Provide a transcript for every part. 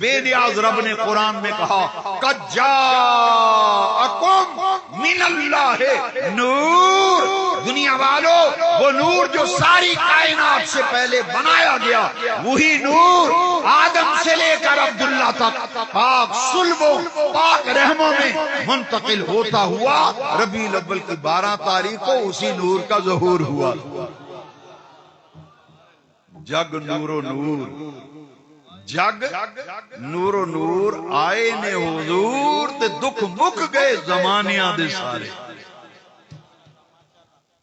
بے نیاز رب نے قرآن میں کہا قد جاءکم من اللہ نور، دنیا والو وہ نور جو ساری کائنات سے پہلے بنایا گیا، وہی نور آدم سے لے کر عبداللہ تک پاک صلبوں پاک رحموں میں منتقل ہوتا ہوا ربیع الاول کی 12 تاریخ کو اسی نور کا ظہور ہوا۔ جگ نور و نور، جگ نور و نور، آئے نے حضور تے دکھ مک گئے زمانیاں دے سارے۔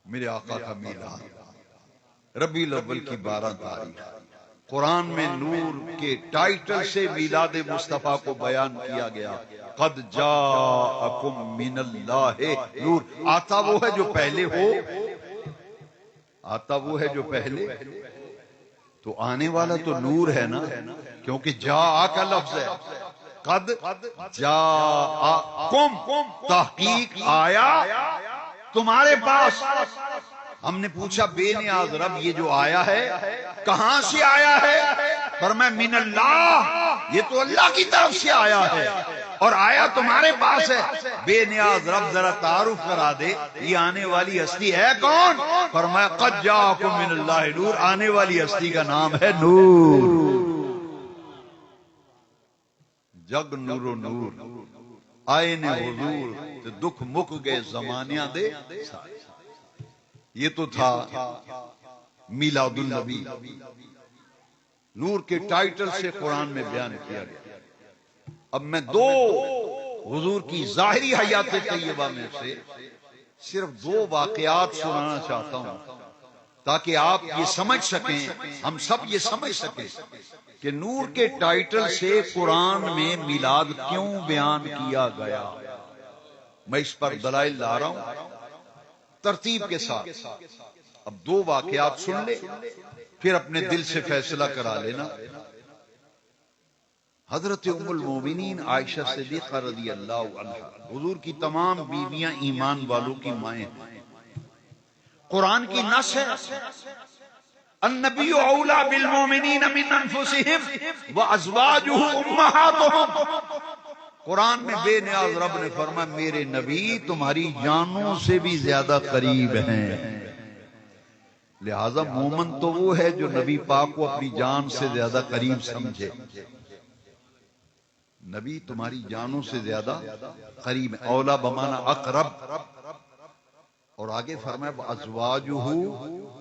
میرے آقا کا میلاد ربیع الاول کی 12 تاریخ، قرآن میں نور کے ٹائٹل سے میلاد مصطفیٰ کو بیان کیا گیا۔ قد جاءکم من اللہ نور، آتا وہ ہے جو پہلے ہو، آتا وہ ہے جو پہلے، تو آنے والا تو نور ہے نا، کیونکہ جاء کا لفظ ہے۔ قد جاءکم، تحقیق آیا تمہارے پاس۔ ہم نے پوچھا بے نیاز رب یہ جو آیا ہے کہاں سے آیا ہے؟ فرمایا من اللہ، یہ تو اللہ کی طرف سے آیا ہے اور آیا تمہارے پاس ہے۔ بے نیاز رب ذرا تعارف کرا دے یہ آنے والی ہستی ہے کون؟ فرمایا قد جاءکم من اللہ نور، آنے والی ہستی کا نام ہے نور۔ جگ نور و نور، آئے نے حضور تے دکھ مک گئے زمانیاں دے۔ یہ تو تھا میلاد النبی، نور کے ٹائٹل سے قرآن میں بیان کیا گیا۔ اب میں دو حضور کی ظاہری حیات طیبہ میں سے صرف 2 واقعات سنانا چاہتا ہوں تاکہ آپ یہ سمجھ سکیں، ہم سب یہ سمجھ سکیں کہ نور کے ٹائٹل سے قرآن میں میلاد کیوں بیان کیا گیا۔ میں اس پر دلائل لا رہا ہوں ترتیب کے ساتھ۔ اب 2 واقعات سن لے، پھر اپنے دل سے فیصلہ کرا لینا۔ حضرت ام المومنین عائشہ صدیقہ رضی اللہ عنہا، حضور کی تمام بیویاں ایمان والوں کی مائیں ہیں، قرآن کی نص ہے النبی اولا بالمومنین من انفسہم وازواجہ امہاتہم۔ قرآن میں بے نیاز رب نے فرمایا میرے نبی تمہاری جانوں سے بھی زیادہ قریب ہیں، لہذا مومن تو وہ ہے جو نبی پاک کو اپنی جان سے زیادہ قریب سمجھے۔ نبی تمہاری جانوں سے زیادہ قریب ہے، اولا بمانا اقرب، اور آگے فرمایا ازواجہ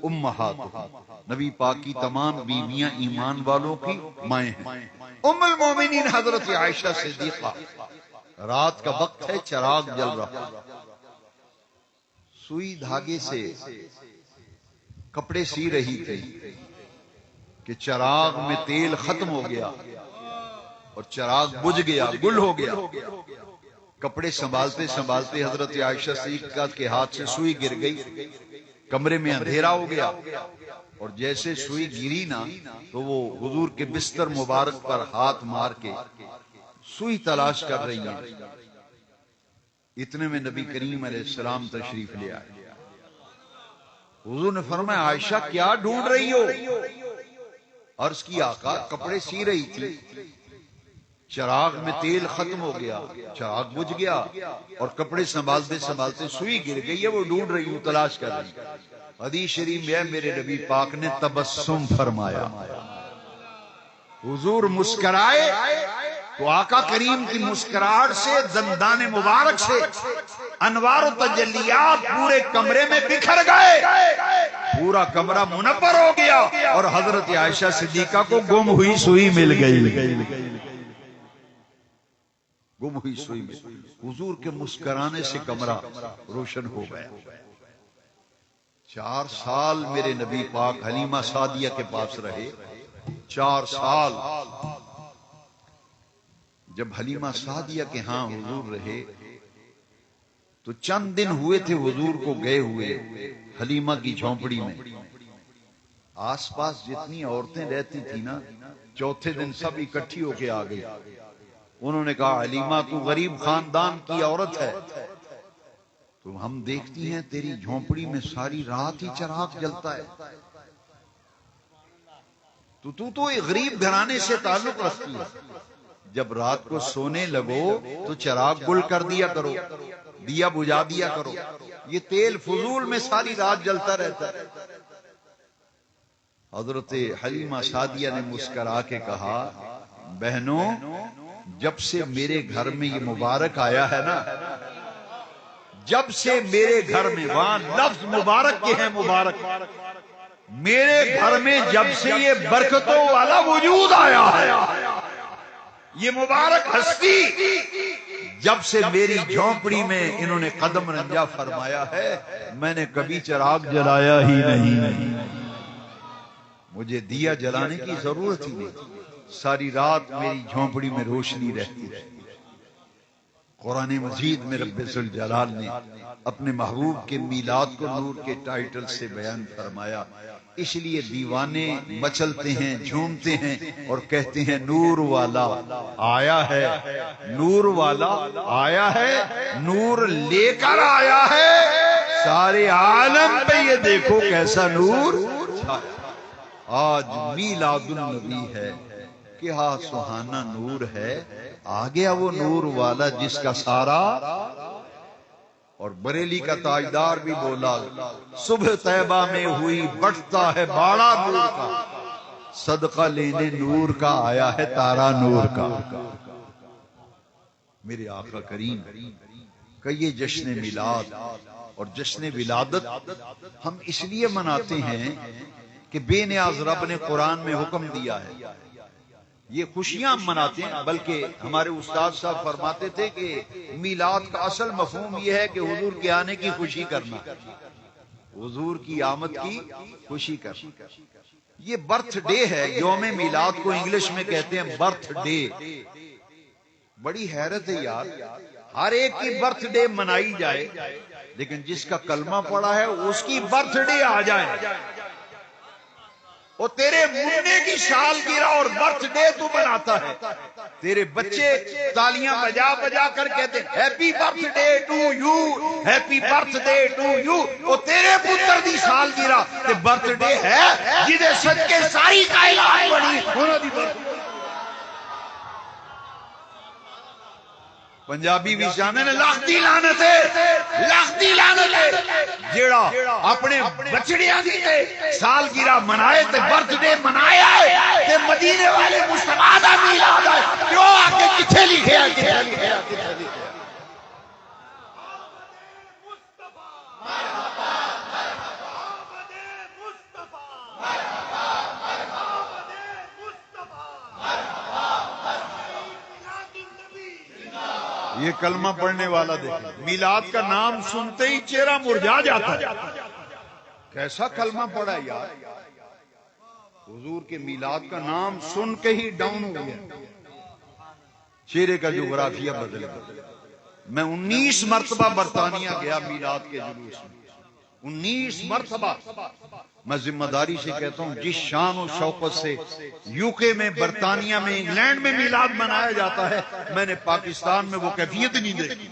امہاتہم، نبی پاک کی تمام بیویاں ایمان والوں کی مائیں ہیں۔ ام المومنین حضرت عائشہ صدیقہ، رات کا وقت ہے، چراغ جل رہا، سوئی دھاگے سے کپڑے سی رہی تھی کہ چراغ میں تیل ختم ہو گیا اور چراغ بجھ گیا، گل ہو گیا۔ کپڑے سنبھالتے سنبھالتے حضرت عائشہ صدیقہ کے ہاتھ سے سوئی گر گئی، کمرے میں اندھیرا ہو گیا، اور جیسے سوئی گری نا تو وہ حضور کے بستر مبارک پر ہاتھ مار کے سوئی تلاش کر رہی ہیں۔ اتنے میں نبی کریم علیہ السلام تشریف لے آئے۔ حضور نے فرمایا عائشہ کیا ڈھونڈ رہی ہو؟ عرض کی آقا کپڑے سی رہی تھی، چراغ میں تیل ختم ہو گیا، چراغ بجھ گیا اور کپڑے سنبھالتے سنبھالتے سوئی گر گئی ہے، وہ ڈھونڈ رہی ہوں، تلاش کر رہی۔ حدیث شریف میں میرے نبی پاک نے تبسم فرمایا، حضور مسکرائے تو آقا کریم کی مسکراہٹ سے، دندان مبارک سے انوار و تجلیات پورے کمرے میں بکھر گئے، پورا کمرہ منور ہو گیا اور حضرت عائشہ صدیقہ کو گم ہوئی سوئی مل گئی، گم ہوئی سوئی میں حضور کے مسکرانے سے کمرہ روشن ہو گیا۔ 4 سال میرے نبی پاک حلیمہ سعدیہ کے پاس رہے، 4 سال۔ جب حلیمہ سعدیہ کے ہاں حضور رہے تو چند دن ہوئے تھے حضور کو گئے ہوئے حلیمہ کی جھونپڑی میں۔ آس پاس جتنی عورتیں رہتی تھی نا، چوتھے دن سب اکٹھی ہو کے آ گئی۔ انہوں نے کہا حلیمہ تو غریب خاندان کی عورت ہے، تو ہم دیکھتی ہیں تیری جھونپڑی میں ساری رات ہی چراغ جلتا ہے، تو ایک غریب گھرانے سے تعلق رکھتی ہے، جب رات کو سونے لگو تو چراغ گل کر دیا کرو، دیا بجھا دیا کرو، یہ تیل فضول میں ساری رات جلتا رہتا ہے۔ حضرت حلیمہ سعدیہ نے مسکرا کے کہا بہنوں جب سے میرے گھر میں یہ مبارک آیا ہے نا، جب سے میرے گھر میں، وہاں لفظ مبارک کے ہیں، مبارک میرے گھر میں جب سے یہ برکتوں والا وجود آیا ہے، یہ مبارک ہستی جب سے میری جھونپڑی میں انہوں نے قدم رنجا فرمایا ہے، میں نے کبھی چراغ جلایا ہی نہیں، مجھے دیا جلانے کی ضرورت ہی نہیں، ساری رات میری جھونپڑی میں روشنی رہتی ہے۔ قرآن مجید میں رب ذوالجلال نے اپنے محبوب کے میلاد کو نور کے ٹائٹل سے بیان فرمایا، اس لیے دیوانے مچلتے ہیں، جھومتے ہیں اور کہتے ہیں نور والا آیا ہے، نور والا آیا ہے، نور لے کر آیا ہے، سارے عالم پہ یہ دیکھو کیسا نور چھایا۔ آج میلاد النبی ہے، کیا سہانا نور ہے، آ گیا وہ نور والا جس کا سارا، اور بریلی کا تاجدار بھی بولا صبح طیبہ میں ہوئی بٹتا ہے باڑا نور کا، صدقہ لینے نور کا آیا ہے تارا نور کا۔ میرے آقا کریم کا یہ جشن میلاد اور جشن ولادت ہم اس لیے مناتے ہیں کہ بے نیاز رب نے قرآن میں حکم دیا ہے، یہ خوشیاں ہم مناتے ہیں، بلکہ ہمارے استاد صاحب فرماتے تھے کہ میلاد کا اصل مفہوم یہ ہے کہ حضور کے آنے کی خوشی کرنا، حضور کی آمد کی خوشی کرنا۔ یہ برتھ ڈے ہے، یوم میلاد کو انگلش میں کہتے ہیں برتھ ڈے۔ بڑی حیرت ہے یار، ہر ایک کی برتھ ڈے منائی جائے لیکن جس کا کلمہ پڑا ہے اس کی برتھ ڈے آ جائے، وہ تیرے منہ کی سالگرہ اور برتھ ڈے تو مناتا ہے، تیرے بچے تالیاں بجا بجا کر کہتے happy birthday to you, happy birthday to you, وہ تیرے پتر دی سالگرہ تے برتھ ڈے ہے جدے صدقے ساری کائنات بنی انہاں دی برتھ ڈے۔ پنجابی بھی جانے نے لاکھ دی لعنت ہے، لاکھ دی لعنت ہے جیڑا اپنے بچڑیاں دی سالگرہ منائے تے برتھ ڈے منایا ہے تے مدینے والے مصطفیٰ دا میلاد ہے، کیوں آکے کتھے لکھے ہے، کتھے لکھے ہے، کتھے لکھے ہے۔ یہ کلمہ پڑھنے والا دیکھیں، میلاد کا نام سنتے ہی چہرہ مرجھا جاتا ہے، کیسا کلمہ پڑھا یار، حضور کے میلاد کا نام سن کے ہی ڈاؤن ہو گیا، چہرے کا جغرافیہ بدل گیا۔ میں 19 مرتبہ برطانیہ گیا میلاد کے جلوس میں، 19 مرتبہ۔ میں ذمہ داری سے کہتا ہوں جس شان و شوقت سے یوکے میں، برطانیہ میں، انگلینڈ میں میلاد منایا جاتا ہے، میں نے پاکستان میں وہ کیفیت نہیں دیکھی۔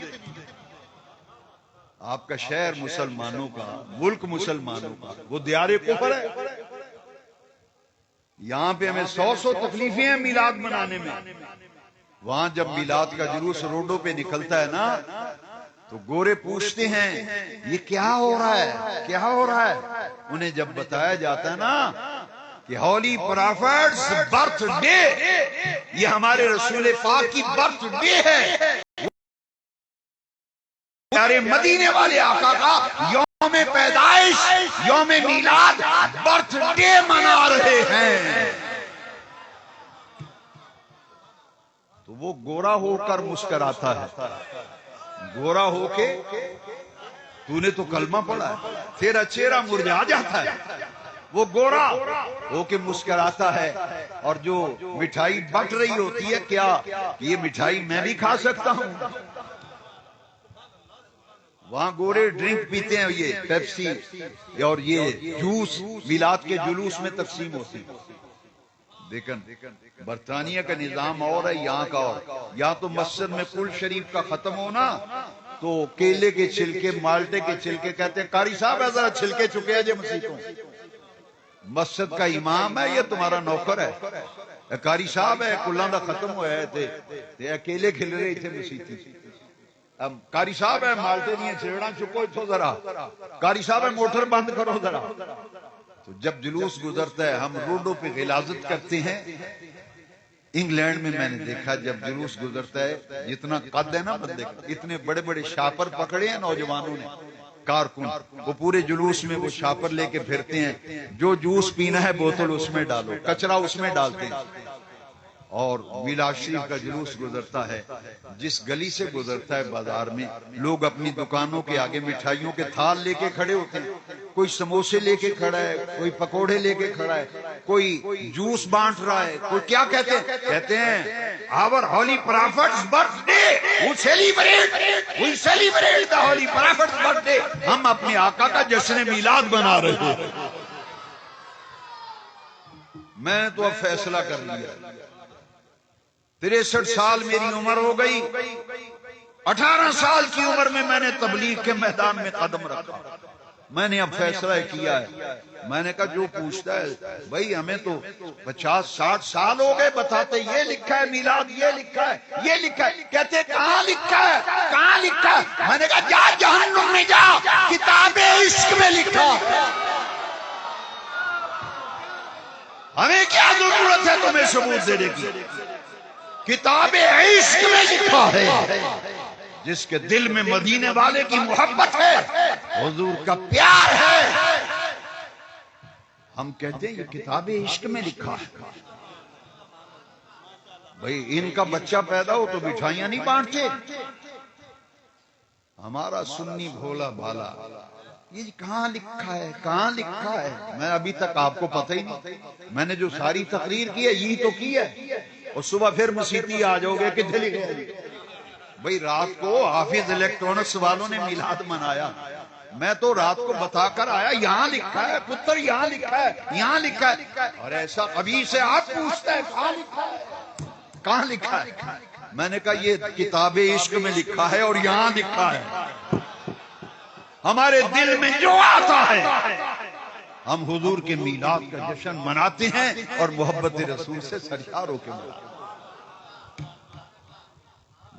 آپ کا شہر مسلمانوں کا، ملک مسلمانوں کا، وہ دیار کفر ہے، یہاں پہ ہمیں 100 تکلیفیں ہیں میلاد منانے میں، وہاں جب میلاد کا جلوس روڈوں پہ نکلتا ہے نا تو گورے پوچھتے ہیں یہ کیا ہو رہا ہے، کیا ہو رہا ہے، انہیں جب بتایا جاتا ہے نا کہ ہولی پرافٹس برتھ ڈے، یہ ہمارے رسول پاک کی برتھ ڈے ہے، پیارے مدینے والے آقا کا یوم پیدائش، یوم میلاد، برتھ ڈے منا رہے ہیں، تو وہ گورا ہو کر مسکراتا ہے، گورا ہو کے تو نے تو کلمہ پڑھا ہے، تیرا چہرہ مرجھا جاتا ہے، وہ گورا ہو کے مسکراتا ہے، اور جو مٹھائی بٹ رہی ہوتی ہے، کیا یہ مٹھائی میں بھی کھا سکتا ہوں؟ وہاں گورے ڈرنک پیتے ہیں، یہ پیپسی اور یہ جوس میلاد کے جلوس میں تقسیم ہوتی ہے، لیکن برطانیہ کا نظام اور ہے، یہاں کا اور، یا تو مسجد میں کل شریف کا ختم ہونا تو کیلے کے چھلکے، مالٹے کے چھلکے، کہتے ہیں قاری صاحب ذرا چھلکے چکے ہیں جی مسیحوں، مسجد کا امام ہے یہ تمہارا نوکر ہے، قاری صاحب ہے کلاں دا ختم ہویا ہے تے اکیلے کھل رہے تھے مسیتی. اب قاری صاحب ہے مالٹے نہیں چھڑا چکو اتھو ذرا, قاری صاحب ہے موٹر بند کرو ذرا. تو جب جلوس گزرتا ہے ہم روڈوں پہ غلاظت کرتے ہیں. انگلینڈ میں نے دیکھا جب جلوس گزرتا ہے جتنا قد ہے نا بندے کا, اتنے بڑے بڑے شاپر پکڑے ہیں نوجوانوں نے کارکن, وہ پورے جلوس میں وہ شاپر لے کے پھرتے ہیں, جو جوس پینا ہے بوتل اس میں ڈالو, کچرا اس میں ڈالتے ہیں. اور میلاد شریف کا جلوس گزرتا ہے, جس گلی سے گزرتا ہے بازار میں لوگ اپنی دکانوں کے آگے مٹھائیوں کے تھال لے کے کھڑے ہوتے ہیں. کوئی سموسے لے کے کھڑا ہے, کوئی پکوڑے لے کے کھڑا ہے, کوئی جوس بانٹ رہا ہے, کوئی کیا کہتے ہیں, کہتے ہیں our holy prophet's birthday, we celebrate the holy prophet's birthday. ہم اپنے آقا کا جشن میلاد بنا رہے ہیں. میں تو اب فیصلہ کر لیا, 63 سال میری عمر ہو گئی, 18 سال کی عمر میں نے تبلیغ کے میدان میں قدم رکھا. میں نے اب فیصلہ کیا ہے, میں نے کہا جو پوچھتا ہے بھائی ہمیں تو 50-60 سال ہو گئے بتاتے یہ لکھا ہے میلاد, یہ لکھا ہے, یہ لکھا ہے. کہتے کہاں لکھا ہے, کہاں لکھا ہے؟ میں نے کہا جا جہنم میں جا, کتاب عشق میں لکھا. ہمیں کیا ضرورت ہے تمہیں ثبوت دینے کی, کتاب عشق میں لکھا ہے. جس کے دل میں مدینے والے کی محبت ہے, حضور کا پیار ہے, ہم کہتے ہیں یہ کتاب عشق میں لکھا ہے. بھئی ان کا بچہ پیدا ہو تو مٹھائیاں نہیں بانٹتے. ہمارا سنی بھولا بھالا یہ کہاں لکھا ہے, کہاں لکھا ہے. میں ابھی تک آپ کو پتہ ہی نہیں, میں نے جو ساری تقریر کی ہے یہی تو کی ہے, اور صبح پھر مسیتی آ جاؤ گے کہ دلی گئے. بھئی رات کو حافظ الیکٹرونکس والوں نے میلاد منایا, میں تو رات کو بتا کر آیا یہاں لکھا ہے پتر, یہاں لکھا ہے, یہاں لکھا ہے. اور ایسا ابھی سے آپ پوچھتا ہے کہاں لکھا ہے, کہاں لکھا ہے. میں نے کہا یہ کتاب عشق میں لکھا ہے اور یہاں لکھا ہے. ہمارے دل میں جو آتا ہے ہم حضور کے میلاد کا جشن مناتے ہیں اور محبت رسول سے سرشار ہو کے مناتے ہیں.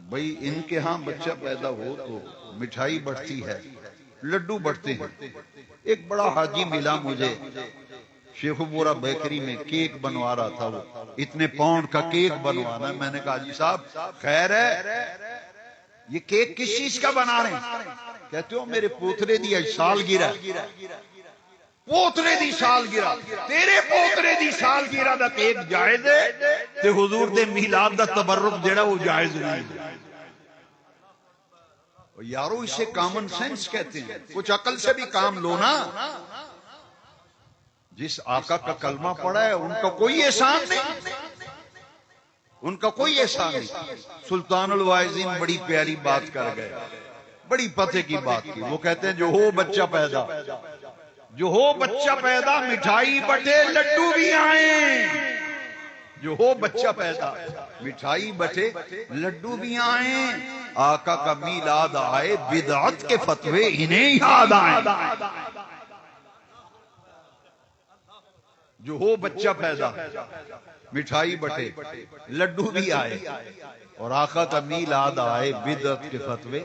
بھئی ان کے ہاں بچہ پیدا ہو تو مٹھائی بڑھتی ہے, لڈو بڑھتے ہیں. ایک بڑا حاجی ملا مجھے شیخ پورا بیکری میں, کیک بنوا رہا تھا, وہ اتنے پاؤنڈ کا کیک بنوانا ہے. میں نے کہا جی صاحب خیر ہے, یہ کیک کس چیز کا بنا رہے ہیں؟ کہتے ہو میرے پوترے دی سالگرہ, پوترے دی سالگرہ, تیرے پوترے دی سالگرہ دا کیک جائز ہے تے حضور دے میلاد دا تبرک جڑا وہ جائز نہیں. یارو اسے کامن سینس کہتے ہیں, کچھ عقل سے بھی کام لو نا. جس آقا کا کلمہ پڑھا ہے ان کا کوئی احسان نہیں, ان کا کوئی احسان نہیں. سلطان الواعظین بڑی پیاری بات کر گئے, بڑی پتے کی بات کی. وہ کہتے ہیں جو ہو بچہ پیدا, جو ہو بچہ پیدا مٹھائی بٹے لڈو بھی آئیں. جو ہو بچہ پیدا مٹھائی بٹے لڈو بھی آئیں. آقا کا میلاد آئے بدعت کے فتوے انہیں یاد آئیں. جو ہو بچہ پیدا مٹھائی بٹے لڈو بھی آئے, اور آقا کا میلاد آئے بدعت کے فتوے.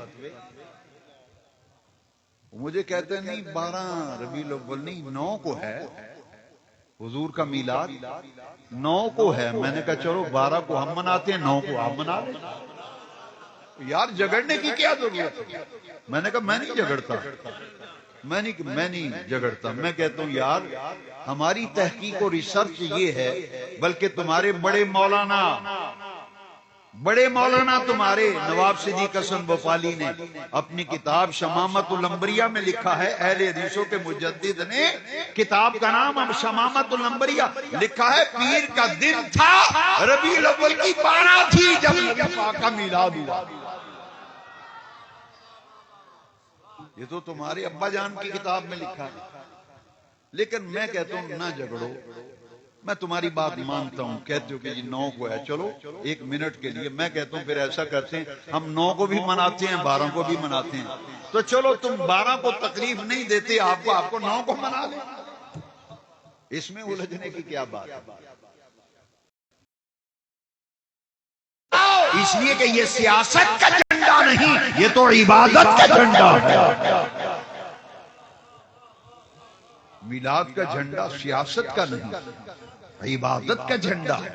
مجھے کہتے ہیں نہیں 12 ربیع الاول نہیں 9 کو ہے حضور کا میلاد, 9 کو ہے. میں نے کہا چلو 12 کو ہم مناتے ہیں, 9 کو آپ منا لیں. یار جھگڑنے کی کیا ضرورت ہے. میں نے کہا میں نہیں جھگڑتا, میں نہیں جھگڑتا. میں کہتا ہوں یار ہماری تحقیق و ریسرچ یہ ہے, بلکہ تمہارے بڑے مولانا تمہارے نواب صدیق حسن بفالی نے اپنی کتاب شمامت الانبریاء میں لکھا ہے, اہل حدیثوں کے مجدد نے کتاب کا نام اب شمامت الانبریاء لکھا ہے. پیر کا دن تھا, ربیع الاول کی 12 تھی جب نبی پاک کا میلاد ہوا. یہ تو تمہارے ابا جان کی کتاب میں لکھا ہے. لیکن میں کہتا ہوں نہ جھگڑو, میں تمہاری بات مانتا ہوں. کہتے ہو کہ جی 9 کو ہے, چلو 1 منٹ کے لیے میں کہتا ہوں پھر ایسا کرتے ہیں ہم 9 کو بھی مناتے ہیں 12 کو بھی مناتے ہیں. تو چلو تم 12 کو تکلیف نہیں دیتے, آپ کو 9 کو منا لیں. اس میں الجھنے کی کیا بات ہے. اس لیے کہ یہ سیاست کا جھنڈا نہیں، یہ تو عبادت کا جھنڈا ہے۔ میلاد کا جھنڈا سیاست کا نہیں، عبادت کا جھنڈا ہے۔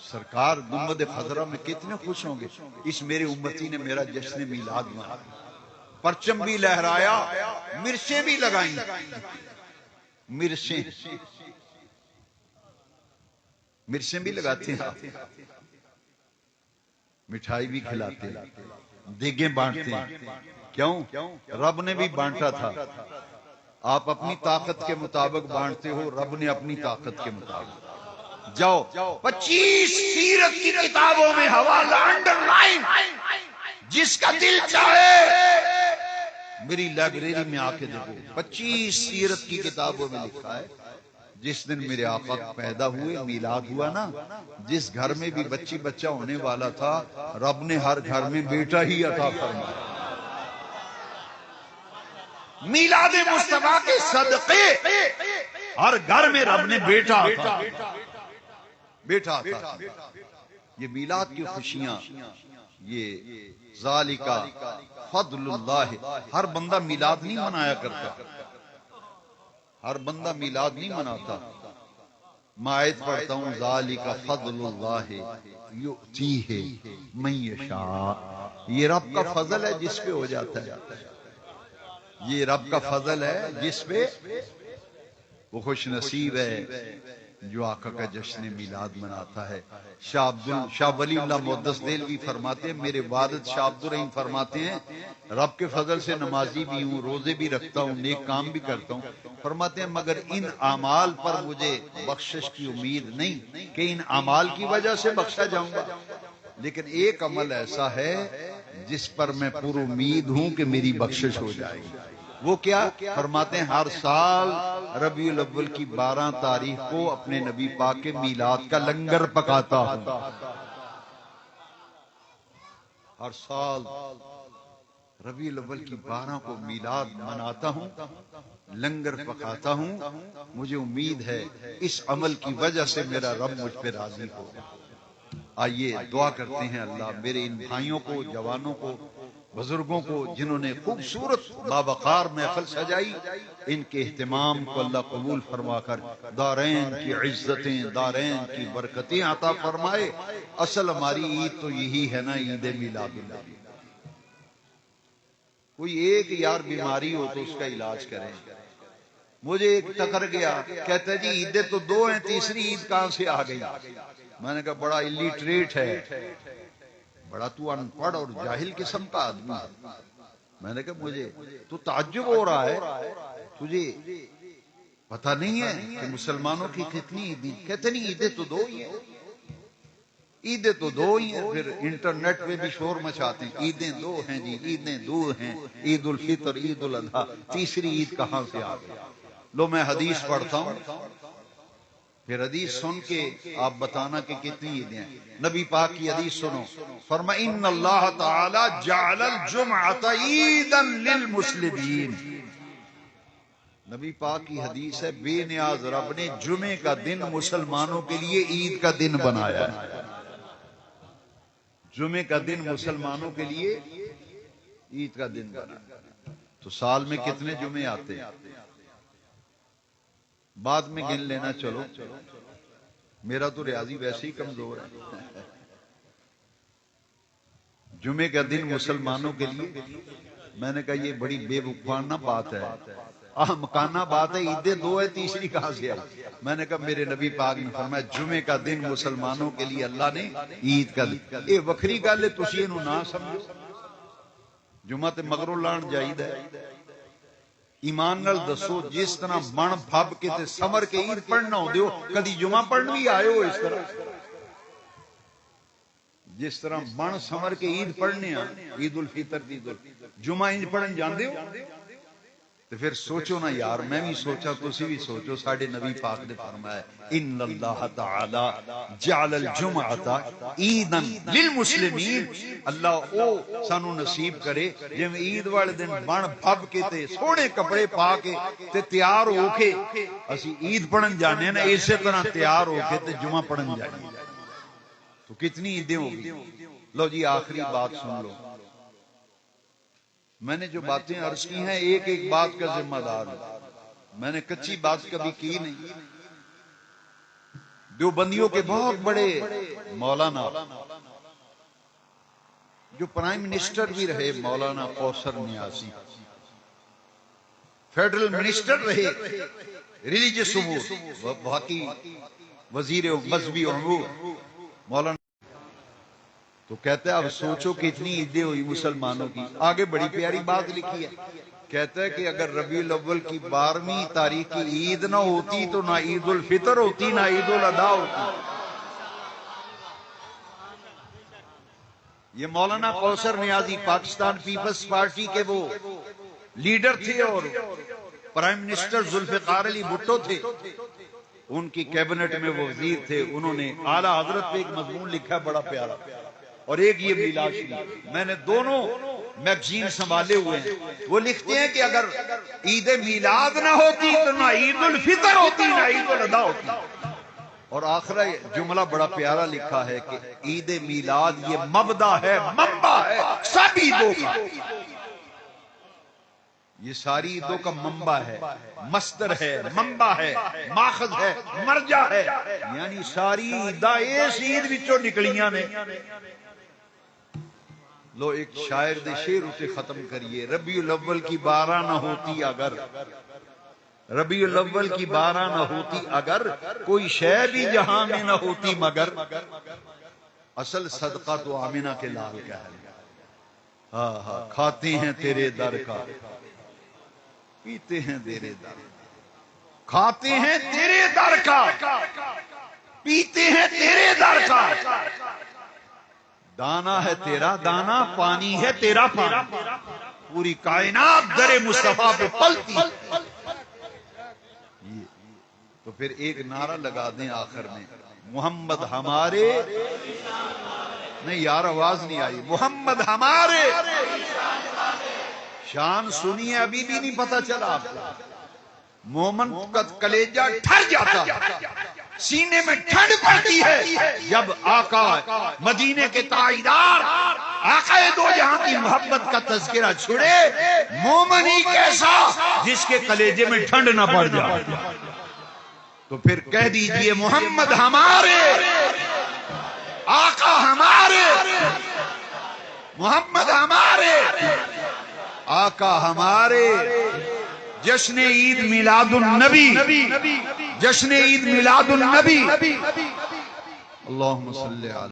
سرکار گنبد خضرا میں کتنے خوش ہوں گے، اس میرے امتی نے میرا جشن میلاد منایا، پرچم بھی لہرایا، مرچیں بھی لگائیں، مرچیں بھی لگاتے ہیں، مٹھائی بھی کھلاتے ہیں، دیگیں بانٹتے ہیں۔ کیوں؟ رب نے بھی بانٹا تھا۔ آپ اپنی طاقت کے مطابق بانٹتے ہو، رب نے اپنی طاقت کے مطابق۔ جاؤ 25 سیرت کی کتابوں میں حوالہ انڈر لائن، جس کا دل چاہے میری لائبریری میں آ کے دیکھو، 25 سیرت کی کتابوں میں لکھا ہے جس دن میرے آقا پیدا ہوئے، میلاد ہوا نا، جس گھر میں بھی بچی بچہ ہونے والا تھا، رب نے ہر گھر میں بیٹا ہی عطا فرمایا۔ میلاد مصطفیٰ کے صدقے ہر گھر میں رب نے بیٹا عطا، بیٹا عطا۔ یہ میلاد کی خوشیاں، یہ ذالکا فضل اللہ۔ ہر بندہ میلاد نہیں منایا کرتا، ہر بندہ میلاد نہیں مناتا۔ میں آیت پڑھتا ہوں، ذالکا فضل اللہ یؤتیہ من یشاء۔ یہ رب کا فضل ہے جس پہ ہو جاتا ہے، یہ رب کا فضل ہے جس پہ وہ خوش نصیب ہے جو آقا کا جشن میلاد مناتا ہے۔ شاہ ولی اللہ محدث دہلوی فرماتے ہیں، میرے والد شاہ عبد الرحیم فرماتے ہیں، رب کے فضل سے نمازی بھی ہوں، روزے بھی رکھتا ہوں، نیک کام بھی کرتا ہوں۔ فرماتے ہیں مگر ان اعمال پر مجھے بخشش کی امید نہیں کہ ان اعمال کی وجہ سے بخشا جاؤں گا، لیکن ایک عمل ایسا ہے جس پر میں پر امید ہوں کہ میری بخشش ہو جائے گی۔ وہ کیا؟ فرماتے ہیں ہر سال ربیع الاول کی 12 تاریخ کو اپنے نبی پاک کے میلاد کا لنگر پکاتا ہوں۔ ہر سال ربیع الاول کی 12 کو میلاد مناتا ہوں، لنگر پکاتا ہوں، مجھے امید ہے اس عمل کی وجہ سے میرا رب مجھ پہ راضی ہوگا۔ آئیے دعا کرتے ہیں، اللہ میرے ان بھائیوں کو، جوانوں کو، بزرگوں کو جنہوں نے خوبصورت باوقار محفل سجائی، ان کے اہتمام کو اللہ قبول فرما کر دارین کی عزتیں، دارین کی برکتیں عطا فرمائے۔ اصل ہماری عید تو یہی ہے نا، عید میلاد النبی۔ کوئی ایک یار بیماری ہو تو اس کا علاج کریں۔ مجھے ایک ٹکر گیا، کہتا جی عیدیں تو 2 ہیں، تیسری عید کہاں سے آ گئی؟ میں نے کہا بڑا الٹریٹ ہے، بڑا تو ان پڑھ اور جاہل قسم کا آدمی ہے۔ میں نے کہا مجھے تو تعجب ہو رہا ہے، تجھے پتہ نہیں ہے کہ مسلمانوں کی کتنی عیدیں؟ کہتے نہیں عیدیں تو 2 ہی ہیں، عیدیں تو 2 ہی ہیں۔ پھر انٹرنیٹ پہ بھی شور مچاتے ہیں، عیدیں 2 ہیں جی، عیدیں 2 ہیں، عید الفطر، عید الاضحیٰ، تیسری عید کہاں سے آ گئی؟ لو میں حدیث پڑھتا ہوں، پھر حدیث سن کے آپ بتانا کہ کتنی عیدیں ہیں۔ نبی پاک کی حدیث سنو، فرمایا ان اللہ تعالی جعل الجمعۃ عیدا للمسلمین۔ نبی پاک کی حدیث ہے، بے نیاز رب نے جمعے کا دن مسلمانوں کے لیے عید کا دن بنایا ہے۔ جمعے کا دن مسلمانوں کے لیے عید کا دن بنایا۔ تو سال میں کتنے جمعے آتے ہیں؟ بعد میں گن لینا، چلو میرا تو ریاضی ویسے ہی کمزور ہے۔ جمعے کا دن مسلمانوں کے لیے، میں نے کہا یہ بڑی بے وقوفانہ بات ہے، احمقانہ بات ہے، عیدیں 2 ہے، تیسری کہاں سے آئی؟ میں نے کہا میرے نبی پاک نے فرمایا جمعے کا دن مسلمانوں کے لیے اللہ نے عید کا دن۔ یہ وکری گل ہے، تسی اینو نہ سمجھو، جمعہ تے مغرو لان جائید ہے۔ ایمان نال دسو، جس طرح بن پھب کے تے سمر کے عید پڑھنا ہو دیو، کدی جمعہ پڑھن بھی آئے ہو اس طرح؟ جس طرح بن سمر کے عید پڑھنے ہیں، عید الفطر دی جمعہ انج پڑھن جاندے ہو؟ تو پھر سوچو نا یار، میں بھی سوچا، تسی بھی سوچو، ساڈے نبی پاک نے فرمایا ان اللہ تعالی جعل الجمعۃ عیدا للمسلمین۔ اللہ او سانو نصیب کرے جویں عید والے دن بن پھب کے تے سوہنے کپڑے پا کے تے تیار ہو کے اسی عید پڑھن جانے نا، اسی طرح تیار ہو کے تے جمعہ پڑھن جائیں۔ تو کتنی عیدیں ہوگی؟ لو جی آخری بات سن لو، میں نے جو باتیں عرض کی ہیں ایک ایک بات کا ذمہ دار ہوں، میں نے کچی بات کبھی کی نہیں۔ دیوبندیوں کے بہت بڑے مولانا جو پرائم منسٹر بھی رہے، مولانا کوثر نیازی، فیڈرل منسٹر رہے ریلیجس امور، باقی وزیر مذہبی امور، مولانا، تو کہتے ہیں اب سوچو کہ اتنی عیدیں ہوئی مسلمانوں کی۔ آگے بڑی پیاری بات لکھی ہے، کہتا ہے کہ اگر ربیع الاول کی 12ویں تاریخ کی عید نہ ہوتی تو نہ عید الفطر ہوتی نہ عید الاضحیٰ ہوتی۔ یہ مولانا کوثر نیازی پاکستان پیپلز پارٹی کے وہ لیڈر تھے اور پرائم منسٹر ذوالفقار علی بھٹو تھے، ان کی کیبنٹ میں وہ وزیر تھے۔ انہوں نے اعلیٰ حضرت پہ ایک مضمون لکھا بڑا پیارا، اور ایک یہ میلاد شریف، میں نے دونوں میگزین سنبھالے ہوئے ہیں۔ وہ لکھتے ہیں کہ اگر عید میلاد نہ ہوتی تو نہ عید الفطر ہوتی نہ عید الاضحیٰ ہوتی۔ اور آخرہ جملہ بڑا پیارا لکھا ہے کہ عید میلاد یہ مبدا ہے، منبع ہے سب عیدوں کا، یہ ساری عیدوں کا منبع ہے، مصدر ہے، منبع ہے، ماخذ ہے، مرجع ہے، یعنی ساری عیداں اس عید وچوں نکلیاں نے۔ لو ایک شاعر دے شعر اسے ختم کریے، ربیع الاول کی 12 نہ ہوتی اگر، ربیع الاول کی 12 نہ ہوتی اگر، کوئی شے بھی جہاں میں نہ ہوتی مگر، اصل صدقہ تو آمنہ کے لال کا ہے۔ ہاں ہاں، کھاتے ہیں تیرے در کا، پیتے ہیں تیرے در، کھاتے ہیں تیرے در کا، پیتے ہیں تیرے در کا، دانا ہے تیرا دانا، پانی ہے تیرا پانی، پوری کائنات در مصطفیٰ پہ پلتی۔ تو پھر ایک نعرہ لگا دیں آخر میں، محمد ہمارے، نہیں یار آواز نہیں آئی، محمد ہمارے، شان سنیے ابھی بھی نہیں پتا چلا آپ کو، مومن کا کلیجہ ٹھر جاتا، سینے میں ٹھنڈ پڑتی ہے جب آقا مدینے کے تاجدار آقا دو جہاں کی محبت کا تذکرہ چھڑے۔ مومن ہی کیسا جس کے کلیجے میں ٹھنڈ نہ پڑ جائے۔ تو پھر کہہ دیجئے محمد ہمارے، آقا ہمارے، محمد ہمارے، آقا ہمارے۔ جشن عید میلاد النبی، جشن عید میلاد النبی، اللہم صلی علی